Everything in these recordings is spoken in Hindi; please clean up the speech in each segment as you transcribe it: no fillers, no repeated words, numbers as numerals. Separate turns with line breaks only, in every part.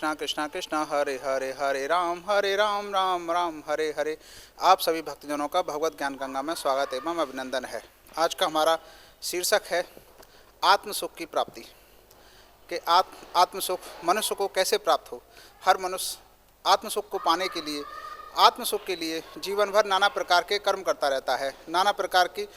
कृष्णा कृष्णा कृष्णा हरे हरे, हरे राम राम राम हरे हरे। आप सभी भक्तजनों का भगवत ज्ञान गंगा में स्वागत एवं अभिनंदन है। आज का हमारा शीर्षक है आत्म सुख की प्राप्ति। कि आत्म सुख मनुष्य को कैसे प्राप्त हो। हर मनुष्य आत्म सुख को पाने के लिए, आत्म सुख के लिए जीवन भर नाना प्रकार के कर्म करता रहता है, नाना प्रकार की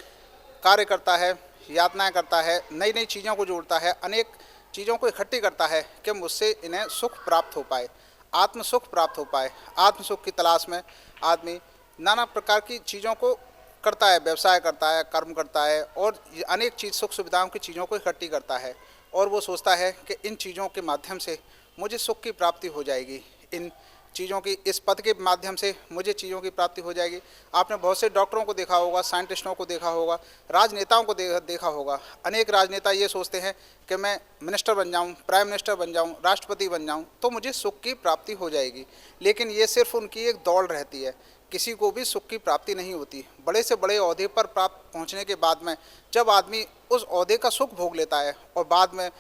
कार्य करता है, यातनाएं करता है, नई नई चीज़ों को जोड़ता है, अनेक चीज़ों को इकट्ठी करता है कि मुझसे इन्हें सुख प्राप्त हो पाए, आत्म सुख प्राप्त हो पाए। आत्म सुख की तलाश में आदमी नाना प्रकार की चीज़ों को करता है, व्यवसाय करता है, कर्म करता है और अनेक चीज़ सुख सुविधाओं की चीज़ों को इकट्ठी करता है और वो सोचता है कि इन चीज़ों के माध्यम से मुझे सुख की प्राप्ति हो जाएगी, इन चीज़ों की, इस पद के माध्यम से मुझे चीज़ों की प्राप्ति हो जाएगी। आपने बहुत से डॉक्टरों को देखा होगा, साइंटिस्टों को देखा होगा, राजनेताओं को देखा होगा। अनेक राजनेता ये सोचते हैं कि मैं मिनिस्टर बन जाऊं, प्राइम मिनिस्टर बन जाऊं, राष्ट्रपति बन जाऊं तो मुझे सुख की प्राप्ति हो जाएगी। लेकिन ये सिर्फ उनकी एक दौड़ रहती है, किसी को भी सुख की प्राप्ति नहीं होती। बड़े से बड़े ओहदे पर प्राप्त पहुँचने के बाद में जब आदमी उस ओहदे का सुख भोग लेता है और बाद में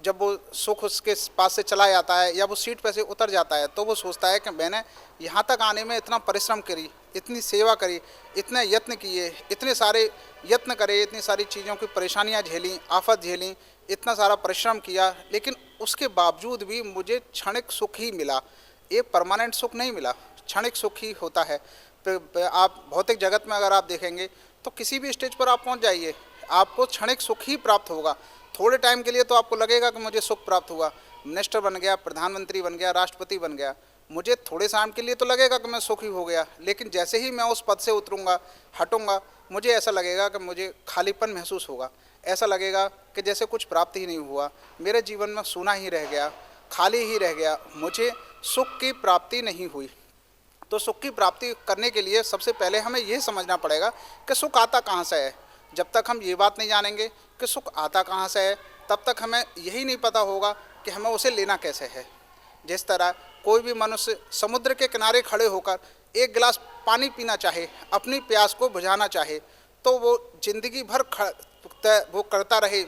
जब वो सुख उसके पास से चला जाता है या वो सीट पर से उतर जाता है तो वो सोचता है कि मैंने यहाँ तक आने में इतना परिश्रम करी, इतनी सेवा करी, इतने यत्न किए, इतने सारे यत्न करे, इतनी सारी चीज़ों की परेशानियाँ झेली, आफत झेली, इतना सारा परिश्रम किया, लेकिन उसके बावजूद भी मुझे क्षणिक सुख ही मिला, एक परमानेंट सुख नहीं मिला, क्षणिक सुख ही होता है। आप भौतिक जगत में अगर आप देखेंगे तो किसी भी स्टेज पर आप पहुँच जाइए, आपको क्षणिक सुख ही प्राप्त होगा। थोड़े टाइम के लिए तो आपको लगेगा कि मुझे सुख प्राप्त हुआ, मिनिस्टर बन गया, प्रधानमंत्री बन गया, राष्ट्रपति बन गया, मुझे थोड़े टाइम के लिए तो लगेगा कि मैं सुखी हो गया। लेकिन जैसे ही मैं उस पद से उतरूंगा, हटूंगा, मुझे ऐसा लगेगा कि मुझे खालीपन महसूस होगा, ऐसा लगेगा कि जैसे कुछ प्राप्त ही नहीं हुआ, मेरे जीवन में सूना ही रह गया, खाली ही रह गया, मुझे सुख की प्राप्ति नहीं हुई। तो सुख की प्राप्ति करने के लिए सबसे पहले हमें ये समझना पड़ेगा कि सुख आता कहाँ से है। जब तक हम ये बात नहीं जानेंगे कि सुख आता कहाँ से है, तब तक हमें यही नहीं पता होगा कि हमें उसे लेना कैसे है। जिस तरह कोई भी मनुष्य समुद्र के किनारे खड़े होकर एक गिलास पानी पीना चाहे, अपनी प्यास को बुझाना चाहे, तो वो जिंदगी भर वो करता रहे,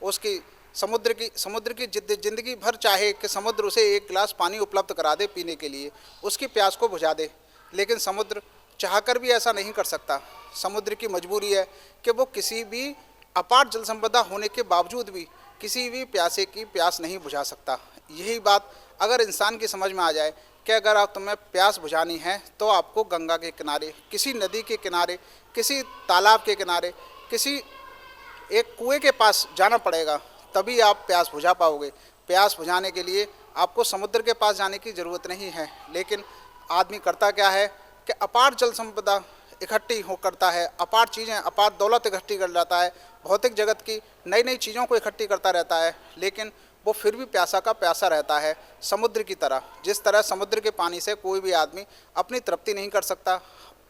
उसकी समुद्र की जिंदगी भर चाहे कि समुद्र उसे एक गिलास पानी उपलब्ध करा दे पीने के लिए, उसकी प्यास को बुझा दे, लेकिन समुद्र चाहकर भी ऐसा नहीं कर सकता। समुद्र की मजबूरी है कि वो किसी भी अपार जल संपदा होने के बावजूद भी किसी भी प्यासे की प्यास नहीं बुझा सकता। यही बात अगर इंसान की समझ में आ जाए कि अगर आप तुम्हें प्यास बुझानी है तो आपको गंगा के किनारे, किसी नदी के किनारे, किसी तालाब के किनारे, किसी एक कुएं के पास जाना पड़ेगा, तभी आप प्यास बुझा पाओगे। प्यास बुझाने के लिए आपको समुद्र के पास जाने की ज़रूरत नहीं है। लेकिन आदमी करता क्या है कि अपार जल संपदा इकट्ठी हो करता है, अपार चीज़ें, अपार दौलत इकट्ठी कर लाता है, भौतिक जगत की नई नई चीज़ों को इकट्ठी करता रहता है, लेकिन वो फिर भी प्यासा का प्यासा रहता है, समुद्र की तरह। जिस तरह समुद्र के पानी से कोई भी आदमी अपनी तृप्ति नहीं कर सकता,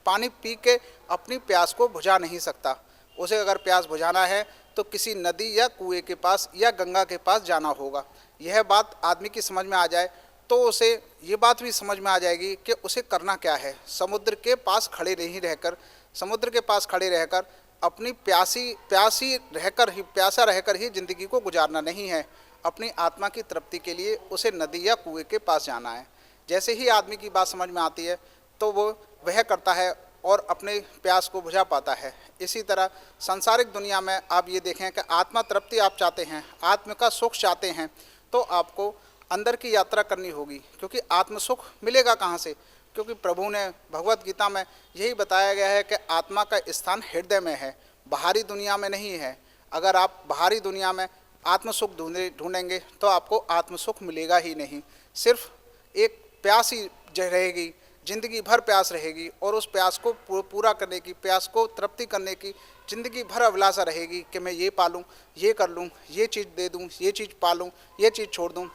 पानी पी के अपनी प्यास को बुझा नहीं सकता। उसे अगर प्यास बुझाना है तो किसी नदी या कुएं के पास या गंगा के पास जाना होगा। यह बात आदमी की समझ में आ जाए तो उसे ये बात भी समझ में आ जाएगी कि उसे करना क्या है। समुद्र के पास खड़े नहीं रहकर, समुद्र के पास खड़े रहकर अपनी प्यासा रहकर ही ज़िंदगी को गुजारना नहीं है। अपनी आत्मा की तृप्ति के लिए उसे नदी या कुएं के पास जाना है। जैसे ही आदमी की बात समझ में आती है तो वो वह करता है और अपने प्यास को बुझा पाता है। इसी तरह सांसारिक दुनिया में आप ये देखें कि आत्मा तृप्ति आप चाहते हैं, आत्म का सुख चाहते हैं, तो आपको अंदर की यात्रा करनी होगी। क्योंकि आत्म सुख मिलेगा कहाँ से? क्योंकि प्रभु ने भगवत गीता में यही बताया गया है कि आत्मा का स्थान हृदय में है, बाहरी दुनिया में नहीं है। अगर आप बाहरी दुनिया में आत्म सुख ढूंढेंगे तो आपको आत्म सुख मिलेगा ही नहीं। सिर्फ एक प्यास ही रहेगी, ज़िंदगी भर प्यास रहेगी और उस प्यास को पूरा करने की, प्यास को तृप्ति करने की ज़िंदगी भर अभिलाषा रहेगी कि मैं ये पालूँ, ये कर लूँ, ये चीज़ दे दूँ, ये चीज़ पालूँ, ये चीज़ छोड़ दूँ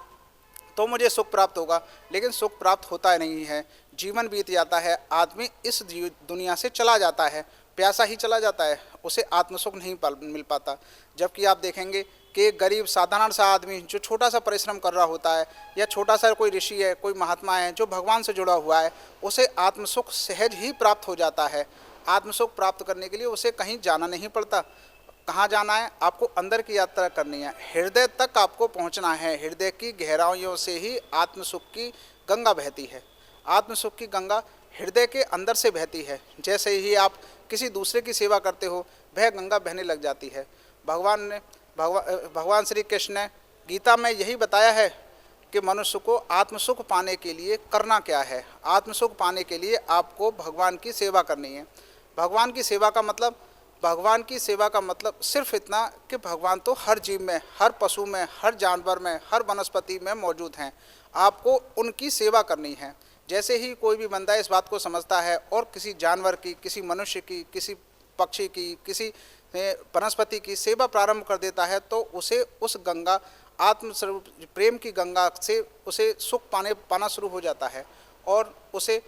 तो मुझे सुख प्राप्त होगा। लेकिन सुख प्राप्त होता नहीं है, जीवन बीत जाता है, आदमी इस दुनिया से चला जाता है, प्यासा ही चला जाता है, उसे आत्मसुख नहीं मिल पाता। जबकि आप देखेंगे कि एक गरीब साधारण सा आदमी जो छोटा सा परिश्रम कर रहा होता है, या छोटा सा कोई ऋषि है, कोई महात्मा है जो भगवान से जुड़ा हुआ है, उसे आत्मसुख सहज ही प्राप्त हो जाता है। आत्मसुख प्राप्त करने के लिए उसे कहीं जाना नहीं पड़ता। कहाँ जाना है? आपको अंदर की यात्रा करनी है, हृदय तक आपको पहुँचना है। हृदय की गहराइयों से ही आत्म सुख की गंगा बहती है। आत्म सुख की गंगा हृदय के अंदर से बहती है। जैसे ही आप किसी दूसरे की सेवा करते हो, वह गंगा बहने लग जाती है। भगवान श्री कृष्ण ने गीता में यही बताया है कि मनुष्य को आत्म सुख पाने के लिए करना क्या है। आत्म सुख पाने के लिए आपको भगवान की सेवा करनी है। भगवान की सेवा का मतलब सिर्फ इतना कि भगवान तो हर जीव में, हर पशु में, हर जानवर में, हर वनस्पति में मौजूद हैं। आपको उनकी सेवा करनी है। जैसे ही कोई भी बंदा इस बात को समझता है और किसी जानवर की, किसी मनुष्य की, किसी पक्षी की, किसी वनस्पति की सेवा प्रारंभ कर देता है, तो उसे उस गंगा आत्म स्वरूप प्रेम की गंगा से उसे सुख पाना शुरू हो जाता है और उसे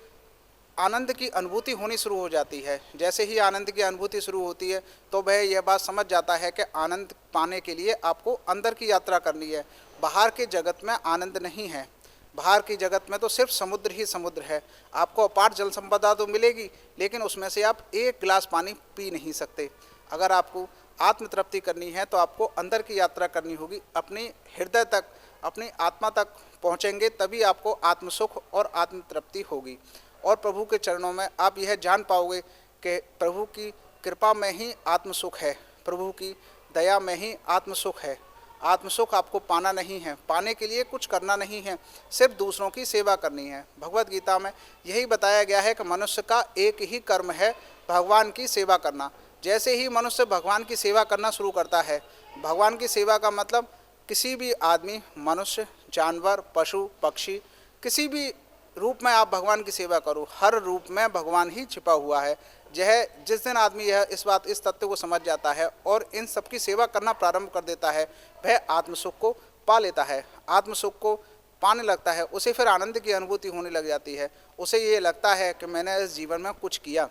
आनंद की अनुभूति होनी शुरू हो जाती है। जैसे ही आनंद की अनुभूति शुरू होती है तो वह यह बात समझ जाता है कि आनंद पाने के लिए आपको अंदर की यात्रा करनी है। बाहर के जगत में आनंद नहीं है। बाहर की जगत में तो सिर्फ समुद्र ही समुद्र है। आपको अपार जल संपदा तो मिलेगी, लेकिन उसमें से आप एक गिलास पानी पी नहीं सकते। अगर आपको आत्म तृप्ति करनी है तो आपको अंदर की यात्रा करनी होगी। अपने हृदय तक, अपनी आत्मा तक पहुँचेंगे तभी आपको आत्म सुख और आत्म तृप्ति होगी। और प्रभु के चरणों में आप यह जान पाओगे कि प्रभु की कृपा में ही आत्म सुख है, प्रभु की दया में ही आत्म सुख है। आत्म सुख आपको पाना नहीं है, पाने के लिए कुछ करना नहीं है, सिर्फ दूसरों की सेवा करनी है। भगवत गीता में यही बताया गया है कि मनुष्य का एक ही कर्म है, भगवान की सेवा करना। जैसे ही मनुष्य भगवान की सेवा करना शुरू करता है, भगवान की सेवा का मतलब किसी भी आदमी, मनुष्य, जानवर, पशु, पक्षी, किसी भी रूप में आप भगवान की सेवा करो, हर रूप में भगवान ही छिपा हुआ है। जिस दिन आदमी इस तथ्य को समझ जाता है और इन सब की सेवा करना प्रारंभ कर देता है, वह आत्म सुख को पा लेता है। आत्म सुख को पाने लगता है, उसे फिर आनंद की अनुभूति होने लग जाती है। उसे ये लगता है कि मैंने इस जीवन में कुछ किया,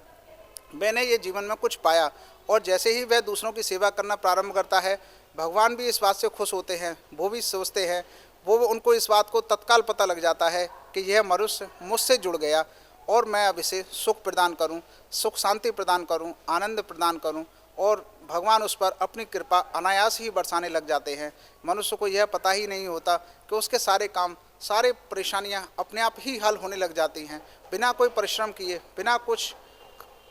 मैंने ये जीवन में कुछ पाया। और जैसे ही वह दूसरों की सेवा करना प्रारंभ करता है, भगवान भी इस बात से खुश होते हैं, वो भी सोचते हैं, उनको इस बात को तत्काल पता लग जाता है कि यह मनुष्य मुझसे जुड़ गया और मैं अब इसे सुख प्रदान करूं, सुख शांति प्रदान करूं, आनंद प्रदान करूं। और भगवान उस पर अपनी कृपा अनायास ही बरसाने लग जाते हैं। मनुष्य को यह पता ही नहीं होता कि उसके सारे काम, सारे परेशानियां अपने आप ही हल होने लग जाती हैं। बिना कोई परिश्रम किए, बिना कुछ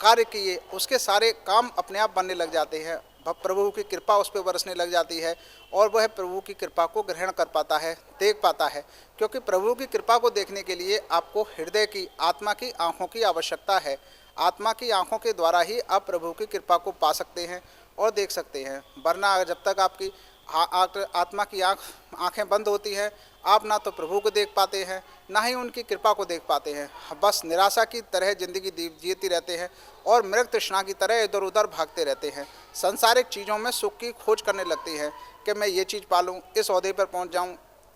कार्य किए उसके सारे काम अपने आप बनने लग जाते हैं। प्रभु की कृपा उस पर बरसने लग जाती है और वह प्रभु की कृपा को ग्रहण कर पाता है, देख पाता है। क्योंकि प्रभु की कृपा को देखने के लिए आपको हृदय की, आत्मा की आँखों की आवश्यकता है। आत्मा की आँखों के द्वारा ही आप प्रभु की कृपा को पा सकते हैं और देख सकते हैं। वरना जब तक आपकी आत्मा की आँखें बंद होती हैं, आप ना तो प्रभु को देख पाते हैं, ना ही उनकी कृपा को देख पाते हैं। बस निराशा की तरह जिंदगी जीते रहते हैं और मृग तृष्णा की तरह इधर उधर भागते रहते हैं। सांसारिक चीज़ों में सुख की खोज करने लगती है कि मैं ये चीज़ पालूँ, इस ओहदे पर पहुंच जाऊं,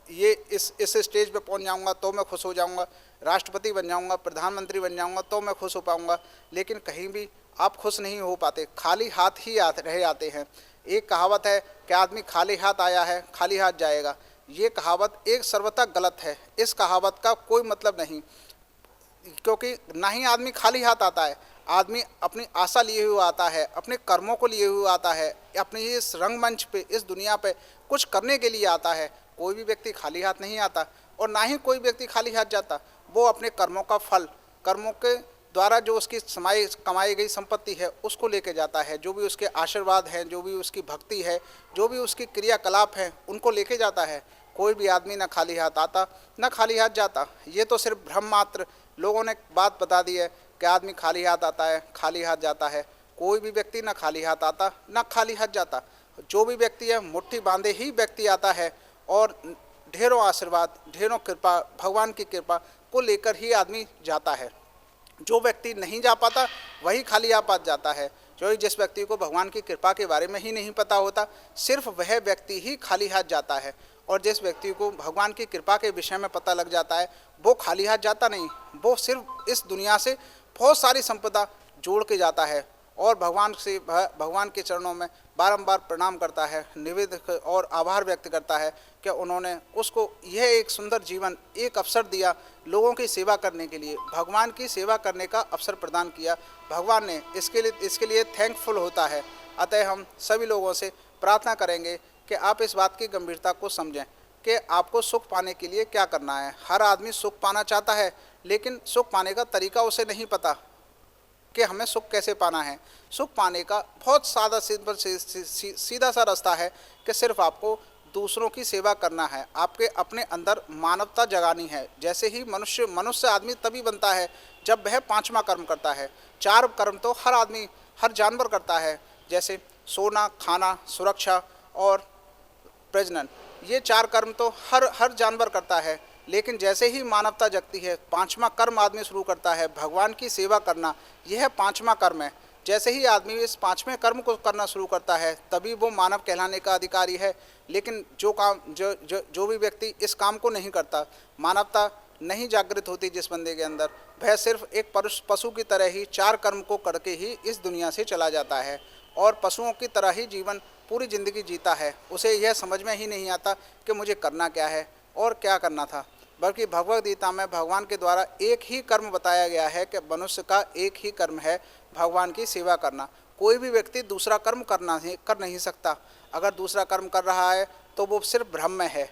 ये इस स्टेज पर पहुंच जाऊंगा तो मैं खुश हो जाऊंगा, राष्ट्रपति बन जाऊंगा, प्रधानमंत्री बन जाऊंगा तो मैं खुश हो पाऊंगा। लेकिन कहीं भी आप खुश नहीं हो पाते, खाली हाथ ही रह आते हैं। एक कहावत है कि आदमी खाली हाथ आया है, खाली हाथ जाएगा। ये कहावत एक सर्वथा गलत है। इस कहावत का कोई मतलब नहीं, क्योंकि ना ही आदमी खाली हाथ आता है। आदमी अपनी आशा लिए हुए आता है, अपने कर्मों को लिए हुए आता है, अपनी इस रंगमंच पे, इस दुनिया पे कुछ करने के लिए आता है। कोई भी व्यक्ति खाली हाथ नहीं आता और ना ही कोई व्यक्ति खाली हाथ जाता। वो अपने कर्मों का फल, कर्मों के द्वारा जो उसकी कमाई गई संपत्ति है उसको लेके जाता है। जो भी उसके आशीर्वाद हैं, जो भी उसकी भक्ति है, जो भी उसकी क्रियाकलाप हैं, उनको लेके जाता है। कोई भी आदमी ना खाली हाथ आता ना खाली हाथ जाता। ये तो सिर्फ भ्रम मात्र लोगों ने बात बता दी है कि आदमी खाली हाथ आता है, खाली हाथ जाता है। कोई भी व्यक्ति ना खाली हाथ आता ना खाली हाथ जाता। जो भी व्यक्ति है मुट्ठी बांधे ही व्यक्ति आता है और ढेरों आशीर्वाद, ढेरों कृपा, भगवान की कृपा को लेकर ही आदमी जाता है। जो व्यक्ति नहीं जा पाता वही खाली हाथ जाता है। जिस व्यक्ति को भगवान की कृपा के बारे में ही नहीं पता होता, सिर्फ वह व्यक्ति ही खाली हाथ जाता है। और जिस व्यक्ति को भगवान की कृपा के विषय में पता लग जाता है, वो खाली हाथ जाता नहीं, वो सिर्फ इस दुनिया से बहुत सारी संपदा जोड़ के जाता है और भगवान के चरणों में बारंबार प्रणाम करता है, निवेदन और आभार व्यक्त करता है कि उन्होंने उसको यह एक सुंदर जीवन, एक अवसर दिया लोगों की सेवा करने के लिए, भगवान की सेवा करने का अवसर प्रदान किया। भगवान ने इसके लिए थैंकफुल होता है। अतः हम सभी लोगों से प्रार्थना करेंगे कि आप इस बात की गंभीरता को समझें कि आपको सुख पाने के लिए क्या करना है। हर आदमी सुख पाना चाहता है, लेकिन सुख पाने का तरीका उसे नहीं पता कि हमें सुख कैसे पाना है। सुख पाने का बहुत सादा सीधा सा रास्ता है कि सिर्फ आपको दूसरों की सेवा करना है, आपके अपने अंदर मानवता जगानी है। जैसे ही मनुष्य आदमी तभी बनता है जब वह पांचवा कर्म करता है। चार कर्म तो हर आदमी, हर जानवर करता है, जैसे सोना, खाना, सुरक्षा और प्रजनन। ये चार कर्म तो हर जानवर करता है, लेकिन जैसे ही मानवता जगती है, पांचवा कर्म आदमी शुरू करता है, भगवान की सेवा करना। यह पांचवा कर्म है। जैसे ही आदमी इस पांचवें कर्म को करना शुरू करता है, तभी वो मानव कहलाने का अधिकारी है। लेकिन जो भी व्यक्ति इस काम को नहीं करता, मानवता नहीं जागृत होती जिस बंदे के अंदर, वह सिर्फ एक पशु की तरह ही चार कर्म को करके ही इस दुनिया से चला जाता है और पशुओं की तरह ही जीवन पूरी ज़िंदगी जीता है। उसे यह समझ में ही नहीं आता कि मुझे करना क्या है और क्या करना था। बल्कि भगवद गीता में भगवान के द्वारा एक ही कर्म बताया गया है कि मनुष्य का एक ही कर्म है, भगवान की सेवा करना। कोई भी व्यक्ति दूसरा कर्म कर नहीं सकता। अगर दूसरा कर्म कर रहा है तो वो सिर्फ भ्रम में है,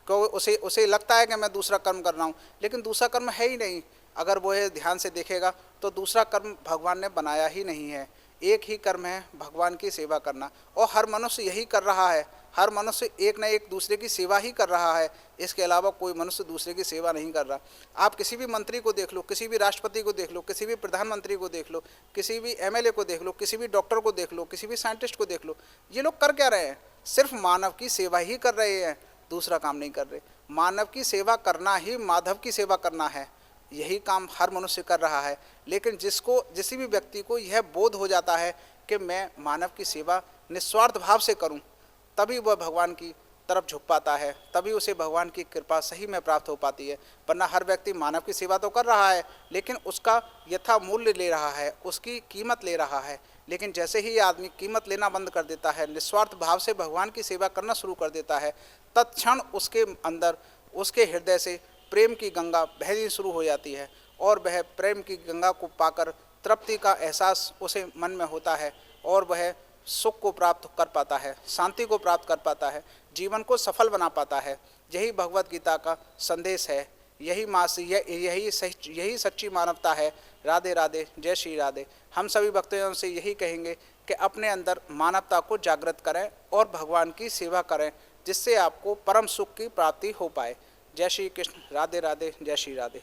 क्योंकि उसे लगता है कि मैं दूसरा कर्म कर रहा हूँ, लेकिन दूसरा कर्म है ही नहीं। अगर वो ये ध्यान से देखेगा तो दूसरा कर्म भगवान ने बनाया ही नहीं है। एक ही कर्म है, भगवान की सेवा करना, और हर मनुष्य यही कर रहा है। हर मनुष्य एक न एक दूसरे की सेवा ही कर रहा है, इसके अलावा कोई मनुष्य दूसरे की सेवा नहीं कर रहा। आप किसी भी मंत्री को देख लो, किसी भी राष्ट्रपति को देख लो, किसी भी प्रधानमंत्री को देख लो, किसी भी एमएलए को देख लो, किसी भी डॉक्टर को देख लो, किसी भी साइंटिस्ट को देख लो, ये लोग कर क्या रहे हैं? सिर्फ मानव की सेवा ही कर रहे हैं, दूसरा काम नहीं कर रहे। मानव की सेवा करना ही माधव की सेवा करना है, यही काम हर मनुष्य कर रहा है। लेकिन किसी भी व्यक्ति को यह बोध हो जाता है कि मैं मानव की सेवा निस्वार्थ भाव से करूं, तभी वह भगवान की तरफ झुक पाता है, तभी उसे भगवान की कृपा सही में प्राप्त हो पाती है। वरना हर व्यक्ति मानव की सेवा तो कर रहा है, लेकिन उसका यथा मूल्य ले रहा है, उसकी कीमत ले रहा है। लेकिन जैसे ही आदमी कीमत लेना बंद कर देता है, निस्वार्थ भाव से भगवान की सेवा करना शुरू कर देता है, तत्क्षण उसके अंदर, उसके हृदय से प्रेम की गंगा बहनी शुरू हो जाती है और वह प्रेम की गंगा को पाकर तृप्ति का एहसास उसे मन में होता है और वह सुख को प्राप्त कर पाता है, शांति को प्राप्त कर पाता है, जीवन को सफल बना पाता है। यही भगवद गीता का संदेश है, यही सच्ची मानवता है। राधे राधे, जय श्री राधे। हम सभी भक्तों से यही कहेंगे कि अपने अंदर मानवता को जागृत करें और भगवान की सेवा करें, जिससे आपको परम सुख की प्राप्ति हो पाए। जय श्री कृष्ण, राधे राधे, जय श्री राधे।